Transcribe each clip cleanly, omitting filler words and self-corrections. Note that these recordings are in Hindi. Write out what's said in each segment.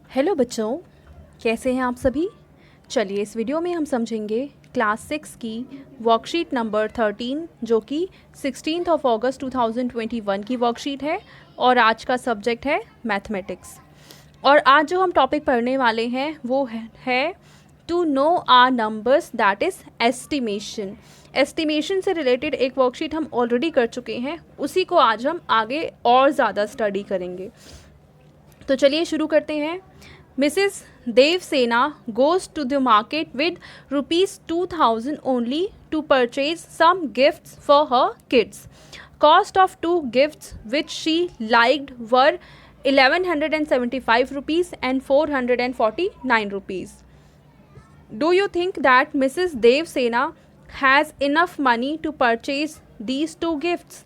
हेलो बच्चों, कैसे हैं आप सभी। चलिए इस वीडियो में हम समझेंगे क्लास 6 की वर्कशीट नंबर 13 जो कि 16 अगस्त 2021 की वर्कशीट है और आज का सब्जेक्ट है मैथमेटिक्स। और आज जो हम टॉपिक पढ़ने वाले हैं वो है to know our numbers, that is estimation. Estimation से रिलेटेड एक वर्कशीट हम ऑलरेडी कर चुके हैं, उसी को आज हम आगे और ज़्यादा स्टडी करेंगे। तो चलिए शुरू करते हैं। Mrs Devasena goes to the market with ₹2000 only to purchase some gifts for her kids. Cost of two gifts which she liked were ₹1175 and ₹449. Do you think that Mrs. Devsena has enough money to purchase these two gifts?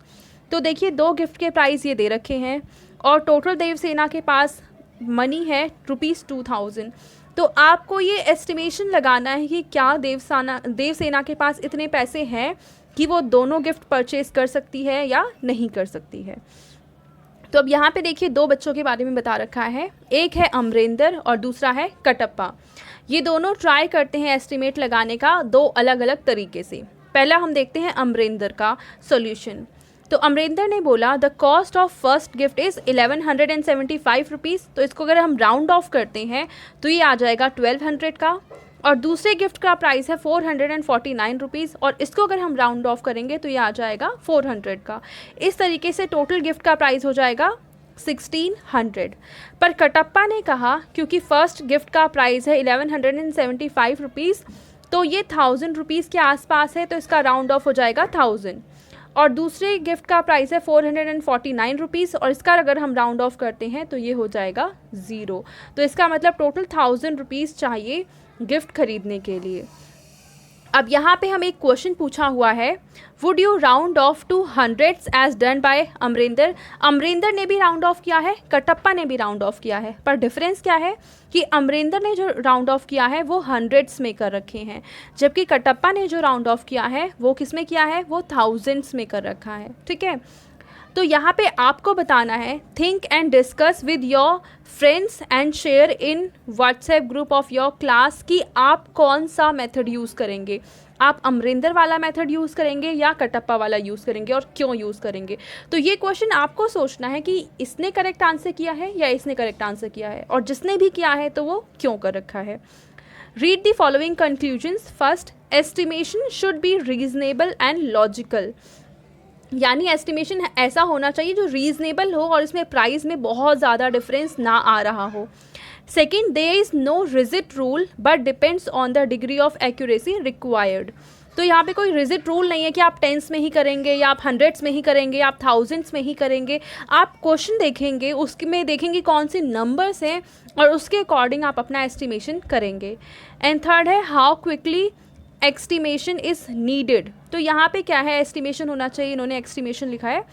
तो देखिए दो गिफ्ट के प्राइस ये दे रखे हैं और टोटल देवसेना के पास मनी है ₹2000। तो आपको ये एस्टिमेशन लगाना है कि क्या देवसेना के पास इतने पैसे हैं कि वो दोनों गिफ्ट परचेज कर सकती है या नहीं कर सकती है। तो अब यहाँ पे देखिए दो बच्चों के बारे में बता रखा है, एक है अमरेंद्र और दूसरा है कटप्पा। ये दोनों ट्राई करते हैं एस्टिमेट लगाने का दो अलग अलग तरीके से। पहला हम देखते हैं अमरेंद्र का सॉल्यूशन। तो अमरेंद्र ने बोला the cost of first gift is ₹1175। तो इसको अगर हम राउंड ऑफ करते हैं तो ये आ जाएगा 1200 का, और दूसरे गिफ्ट का प्राइस है ₹449 और इसको अगर हम राउंड ऑफ करेंगे तो ये आ जाएगा 400 का। इस तरीके से टोटल गिफ्ट का प्राइस हो जाएगा 1600। पर कटप्पा ने कहा क्योंकि फर्स्ट गिफ्ट का प्राइस है ₹1175, तो ये ₹1000 के आसपास है, तो इसका राउंड ऑफ हो जाएगा 1000। और दूसरे गिफ्ट का प्राइस है ₹449 और इसका अगर हम राउंड ऑफ करते हैं तो ये हो जाएगा 0। तो इसका मतलब टोटल ₹1000 चाहिए गिफ्ट खरीदने के लिए। अब यहाँ पे हमें एक क्वेश्चन पूछा हुआ है, would you round off to hundreds as done by Amarendra. Amarendra ने भी राउंड ऑफ किया है, कटप्पा ने भी राउंड ऑफ किया है, पर डिफरेंस क्या है कि अमरेंद्र ने जो राउंड ऑफ किया है वो हंड्रेड्स में कर रखे हैं, जबकि कटप्पा ने जो राउंड ऑफ किया है वो किस में किया है, वो थाउजेंड्स में कर रखा है। ठीक है, तो यहाँ पे आपको बताना है think and discuss with your friends and share in WhatsApp group of your class कि आप कौन सा मेथड यूज़ करेंगे। आप अमरेंद्र वाला मेथड यूज़ करेंगे या कटप्पा वाला यूज़ करेंगे और क्यों यूज़ करेंगे। तो ये क्वेश्चन आपको सोचना है कि इसने करेक्ट आंसर किया है या इसने करेक्ट आंसर किया है, और जिसने भी किया है तो वो क्यों कर रखा है। Read the following conclusions. First, estimation should be reasonable and logical. यानी एस्टिमेशन ऐसा होना चाहिए जो रीज़नेबल हो और इसमें प्राइस में बहुत ज़्यादा डिफरेंस ना आ रहा हो। Second, there is no rigid rule but depends on the degree of accuracy required. तो यहाँ पे कोई रिजिड रूल नहीं है कि आप टेंस में ही करेंगे या आप हंड्रेड्स में ही करेंगे या आप थाउजेंड्स में ही करेंगे। आप क्वेश्चन देखेंगे, उसमें देखेंगे कौन से नंबर्स हैं और उसके अकॉर्डिंग आप अपना एस्टिमेशन करेंगे। एंड थर्ड है how quickly estimation is needed. तो यहाँ पे क्या है, एस्टिमेशन होना चाहिए, इन्होंने एस्टिमेशन लिखा है।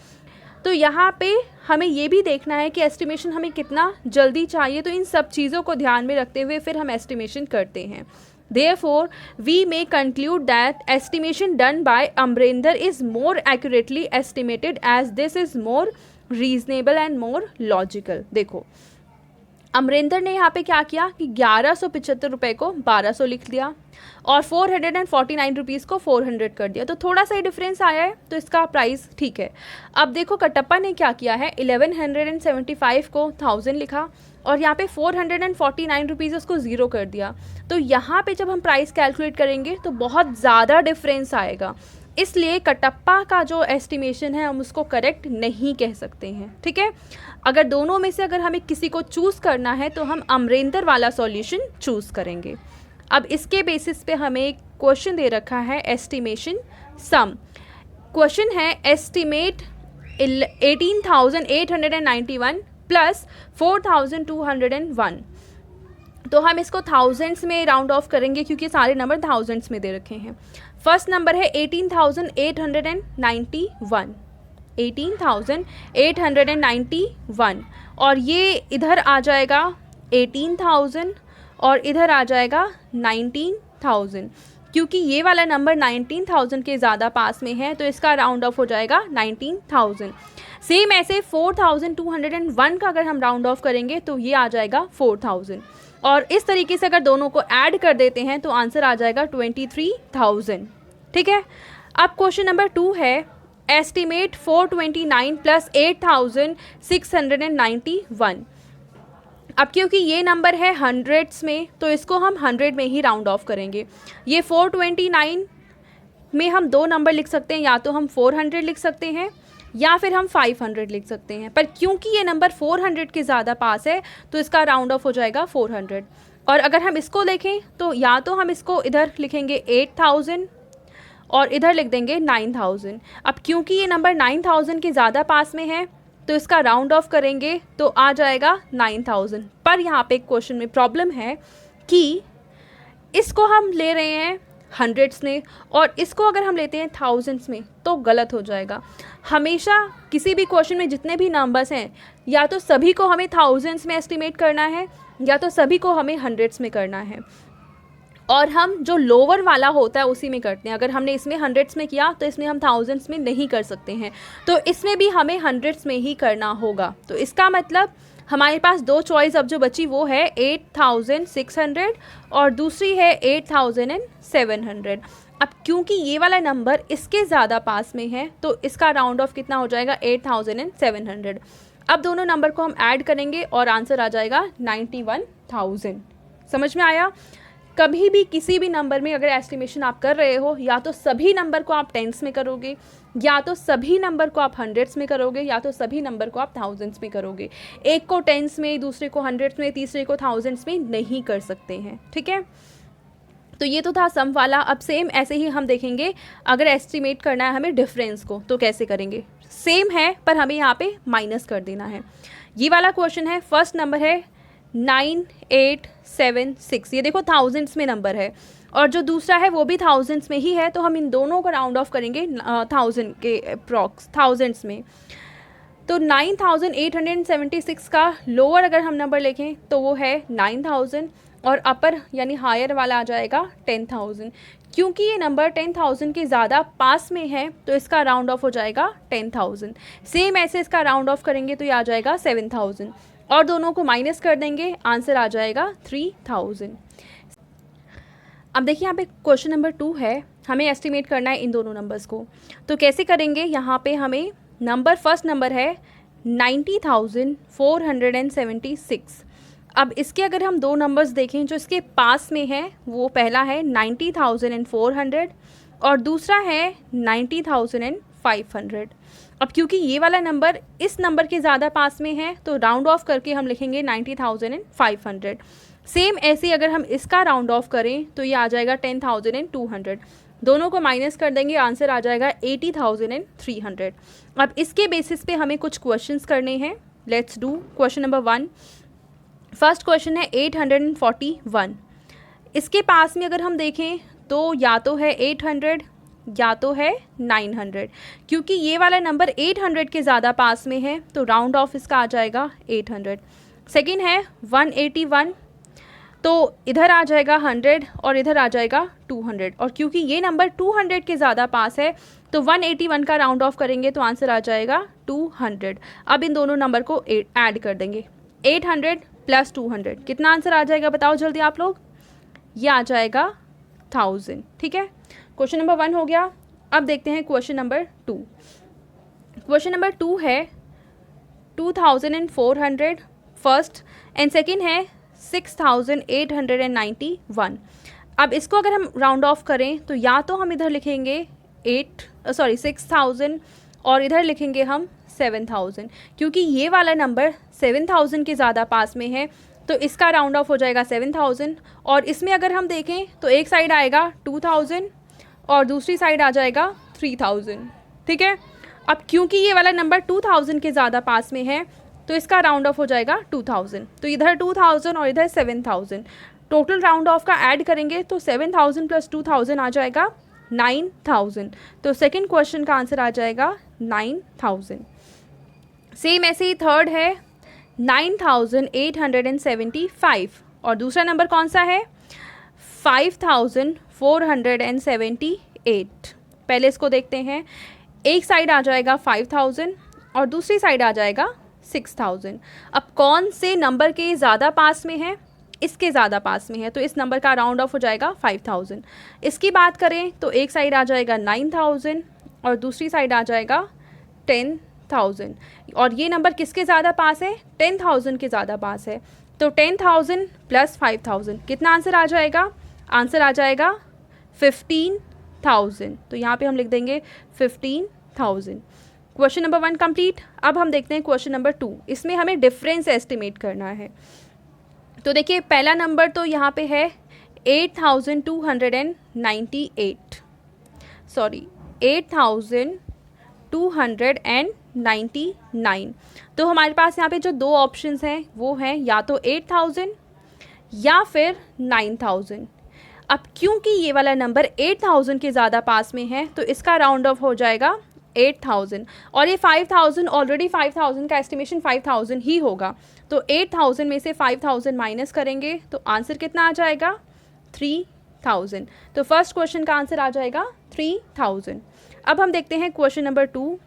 तो यहाँ पे हमें ये भी देखना है कि एस्टिमेशन हमें कितना जल्दी चाहिए। तो इन सब चीज़ों को ध्यान में रखते हुए फिर हम एस्टिमेशन करते हैं। Therefore, we may conclude that estimation done by Amrinder is more accurately estimated as this is more reasonable and more logical। देखो अमरेंद्र ने यहाँ पे क्या किया कि ₹1175 को 1200 लिख दिया और ₹449 को 400 कर दिया, तो थोड़ा सा ही डिफरेंस आया है, तो इसका प्राइस ठीक है। अब देखो कटप्पा ने क्या किया है, 1175 को 1000 लिखा और यहाँ पे ₹449 उसको 0 कर दिया। तो यहाँ पे जब हम प्राइस कैलकुलेट करेंगे तो बहुत ज़्यादा डिफरेंस आएगा, इसलिए कटप्पा का जो एस्टिमेशन है हम उसको करेक्ट नहीं कह सकते हैं। ठीक है, अगर दोनों में से अगर हमें किसी को चूज़ करना है तो हम अमरेंद्र वाला सॉल्यूशन चूज़ करेंगे। अब इसके बेसिस पे हमें एक क्वेश्चन दे रखा है एस्टिमेशन सम। क्वेश्चन है एस्टिमेट 18,891 प्लस 4,201। तो हम इसको थाउजेंड्स में राउंड ऑफ करेंगे क्योंकि सारे नंबर थाउजेंड्स में दे रखे हैं। फर्स्ट नंबर है 18,891, 18,891 और ये इधर आ जाएगा 18,000 और इधर आ जाएगा 19,000। क्योंकि ये वाला नंबर 19,000 के ज़्यादा पास में है तो इसका राउंड ऑफ हो जाएगा 19,000। सेम ऐसे 4201 का अगर हम राउंड ऑफ करेंगे तो ये आ जाएगा 4000, और इस तरीके से अगर दोनों को ऐड कर देते हैं तो आंसर आ जाएगा 23,000। ठीक है। अब क्वेश्चन नंबर 2 है, एस्टिमेट 429 प्लस 8691। अब क्योंकि ये नंबर है हंड्रेड्स में तो इसको हम 100 में ही राउंड ऑफ करेंगे। ये 429 में हम दो नंबर लिख सकते हैं, या तो हम 400 लिख सकते हैं या फिर हम 500 लिख सकते हैं, पर क्योंकि ये नंबर 400 के ज़्यादा पास है तो इसका राउंड ऑफ हो जाएगा 400। और अगर हम इसको देखें तो या तो हम इसको इधर लिखेंगे 8000 और इधर लिख देंगे 9000। अब क्योंकि ये नंबर 9000 के ज़्यादा पास में है तो इसका राउंड ऑफ करेंगे तो आ जाएगा 9000। पर यहाँ पे एक क्वेश्चन में प्रॉब्लम है कि इसको हम ले रहे हैं हंड्रेड्स में और इसको अगर हम लेते हैं थाउजेंड्स में तो गलत हो जाएगा। हमेशा किसी भी क्वेश्चन में जितने भी नंबर्स हैं या तो सभी को हमें थाउजेंड्स में एस्टिमेट करना है या तो सभी को हमें हंड्रेड्स में करना है, और हम जो लोअर वाला होता है उसी में करते हैं। अगर हमने इसमें हंड्रेड्स में किया तो इसमें हम थाउजेंड्स में नहीं कर सकते हैं, तो इसमें भी हमें हंड्रेड्स में ही करना होगा। तो इसका मतलब हमारे पास दो चॉइस अब जो बची वो है 8600 और दूसरी है 8700। अब क्योंकि ये वाला नंबर इसके ज़्यादा पास में है तो इसका राउंड ऑफ कितना हो जाएगा 8700। अब दोनों नंबर को हम ऐड करेंगे और आंसर आ जाएगा 91,000। समझ में आया? कभी भी किसी भी नंबर में अगर एस्टिमेशन आप कर रहे हो या तो सभी नंबर को आप टेंस में करोगे, या तो सभी नंबर को आप हंड्रेड्स में करोगे, या तो सभी नंबर को आप थाउजेंड्स में करोगे। एक को टेंस में, दूसरे को हंड्रेड्स में, तीसरे को थाउजेंड्स में नहीं कर सकते हैं। ठीक है, तो ये तो था सम वाला। अब सेम ऐसे ही हम देखेंगे अगर एस्टिमेट करना है हमें डिफरेंस को तो कैसे करेंगे। सेम है पर हमें यहाँ पे माइनस कर देना है। ये वाला क्वेश्चन है, फर्स्ट नंबर है 9876। ये देखो थाउजेंड्स में नंबर है और जो दूसरा है वो भी थाउजेंड्स में ही है, तो हम इन दोनों को राउंड ऑफ करेंगे 1000 के अप्रॉक्स थाउजेंड्स में। तो 9876 का लोअर अगर हम नंबर लिखें तो वो है 9000 और अपर यानी हायर वाला आ जाएगा 10000। क्योंकि ये नंबर 10000 के ज़्यादा पास में है तो इसका राउंड ऑफ हो जाएगा 10000। सेम ऐसे इसका राउंड ऑफ करेंगे तो ये आ जाएगा 7000 और दोनों को माइनस कर देंगे, आंसर आ जाएगा 3000। अब देखिए यहाँ पे क्वेश्चन नंबर 2 है, हमें एस्टिमेट करना है इन दोनों नंबर्स को। तो कैसे करेंगे, यहाँ पे हमें नंबर फर्स्ट नंबर है 90,476। अब इसके अगर हम दो नंबर्स देखें जो इसके पास में है, वो पहला है 90,400 और दूसरा है 90,500। अब क्योंकि ये वाला नंबर इस नंबर के ज़्यादा पास में है तो राउंड ऑफ करके हम लिखेंगे 90,500। सेम ऐसे अगर हम इसका राउंड ऑफ करें तो ये आ जाएगा 10,200। दोनों को माइनस कर देंगे, आंसर आ जाएगा 80,300। अब इसके बेसिस पे हमें कुछ क्वेश्चंस करने हैं। Let's do question number 1। First question है 841। इसके पास में अगर हम देखें तो या तो है 800 या तो है 900। क्योंकि ये वाला नंबर 800 के ज़्यादा पास में है तो राउंड ऑफ इसका आ जाएगा 800। सेकेंड है 181, तो इधर आ जाएगा 100 और इधर आ जाएगा 200। और क्योंकि ये नंबर 200 के ज़्यादा पास है तो 181 का राउंड ऑफ करेंगे तो आंसर आ जाएगा 200। अब इन दोनों नंबर को ऐड कर देंगे, 800 प्लस 200 कितना आंसर आ जाएगा बताओ जल्दी आप लोग। ये आ जाएगा 1000। ठीक है, क्वेश्चन नंबर 1 हो गया। अब देखते हैं क्वेश्चन नंबर 2। क्वेश्चन नंबर 2 है 2400 फर्स्ट एंड सेकेंड है 6891। अब इसको अगर हम राउंड ऑफ करें तो या तो हम इधर लिखेंगे 6000 और इधर लिखेंगे हम 7000। क्योंकि ये वाला नंबर 7000 के ज़्यादा पास में है तो इसका राउंड ऑफ हो जाएगा 7000 और इसमें अगर हम देखें तो एक साइड आएगा 2000 और दूसरी साइड आ जाएगा 3000। ठीक है, अब क्योंकि ये वाला नंबर 2000 के ज़्यादा पास में है तो इसका राउंड ऑफ हो जाएगा 2000। तो इधर 2000 और इधर 7000, टोटल राउंड ऑफ का ऐड करेंगे तो 7000 प्लस 2000 आ जाएगा 9000। तो सेकंड क्वेश्चन का आंसर आ जाएगा 9000। सेम ऐसे ही थर्ड है 9875 और दूसरा नंबर कौन सा है 5478। पहले इसको देखते हैं, एक साइड आ जाएगा 5000 और दूसरी साइड आ जाएगा 6000। अब कौन से नंबर के ज़्यादा पास में है, इसके ज़्यादा पास में है, तो इस नंबर का राउंड ऑफ हो जाएगा 5000। इसकी बात करें तो एक साइड आ जाएगा 9000 और दूसरी साइड आ जाएगा 10000। और ये नंबर किसके ज़्यादा पास है, 10000 के ज़्यादा पास है। तो 10000 प्लस 5000 कितना आंसर आ जाएगा, आंसर आ जाएगा 15000। तो यहाँ पे हम लिख देंगे 15000। Question number 1 complete. अब हम देखते हैं क्वेश्चन नंबर 2। इसमें हमें डिफरेंस एस्टिमेट करना है। तो देखिए पहला नंबर तो यहाँ पे है 8299। तो हमारे पास यहाँ पे जो दो ऑप्शंस हैं वो हैं या तो 8000 या फिर 9000। अब क्योंकि ये वाला नंबर 8000 के ज़्यादा पास में है तो इसका राउंड ऑफ हो जाएगा 8000 और ये 5000 ऑलरेडी 5000 का एस्टिमेशन 5000 ही होगा। तो 8000 में से 5000 माइनस करेंगे तो आंसर कितना आ जाएगा 3000। तो फर्स्ट क्वेश्चन का आंसर आ जाएगा 3000। अब हम देखते हैं क्वेश्चन नंबर 2।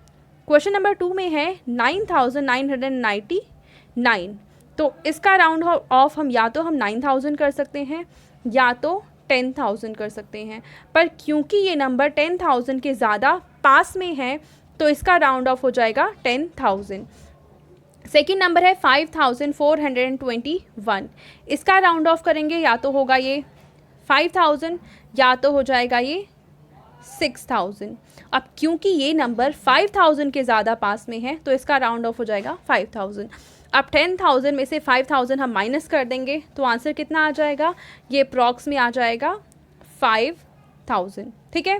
क्वेश्चन नंबर 2 में है 9999। तो इसका राउंड ऑफ हम या तो हम 9000 कर सकते हैं या तो 10000 कर सकते हैं, पर क्योंकि ये नंबर 10000 के ज़्यादा पास में है तो इसका राउंड ऑफ हो जाएगा 10000। सेकेंड नंबर है 5421। इसका राउंड ऑफ करेंगे या तो होगा ये 5000 या तो हो जाएगा ये 6000। अब क्योंकि ये नंबर 5000 के ज़्यादा पास में है तो इसका राउंड ऑफ हो जाएगा 5000। अब 10000 में से 5000 हम माइनस कर देंगे तो आंसर कितना आ जाएगा, ये अप्रॉक्स में आ जाएगा 5000। ठीक है,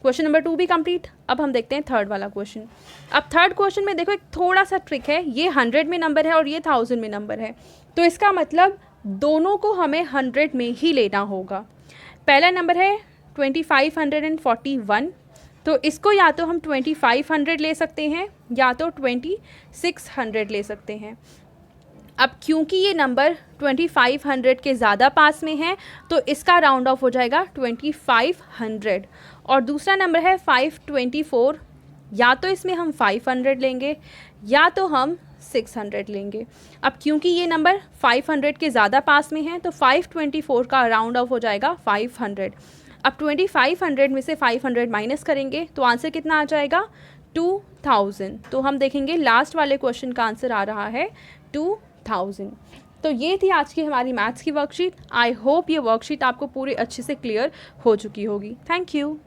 क्वेश्चन नंबर 2 भी कंप्लीट। अब हम देखते हैं थर्ड वाला क्वेश्चन। अब थर्ड क्वेश्चन में देखो एक थोड़ा सा ट्रिक है, ये 100 में नंबर है और ये 1000 में नंबर है, तो इसका मतलब दोनों को हमें 100 में ही लेना होगा। पहला नंबर है 2541, तो इसको या तो हम 2500 ले सकते हैं या तो 2600 ले सकते हैं। अब क्योंकि ये नंबर 2500 के ज़्यादा पास में है तो इसका राउंड ऑफ हो जाएगा 2500। और दूसरा नंबर है 524, या तो इसमें हम 500 लेंगे या तो हम 600 लेंगे। अब क्योंकि ये नंबर 500 के ज़्यादा पास में है तो 524 का राउंड ऑफ हो जाएगा 500। अब 2500 में से 500 माइनस करेंगे तो आंसर कितना आ जाएगा 2000। तो हम देखेंगे लास्ट वाले क्वेश्चन का आंसर आ रहा है 2000। तो ये थी आज की हमारी मैथ्स की वर्कशीट। आई होप ये वर्कशीट आपको पूरी अच्छे से क्लियर हो चुकी होगी। Thank you.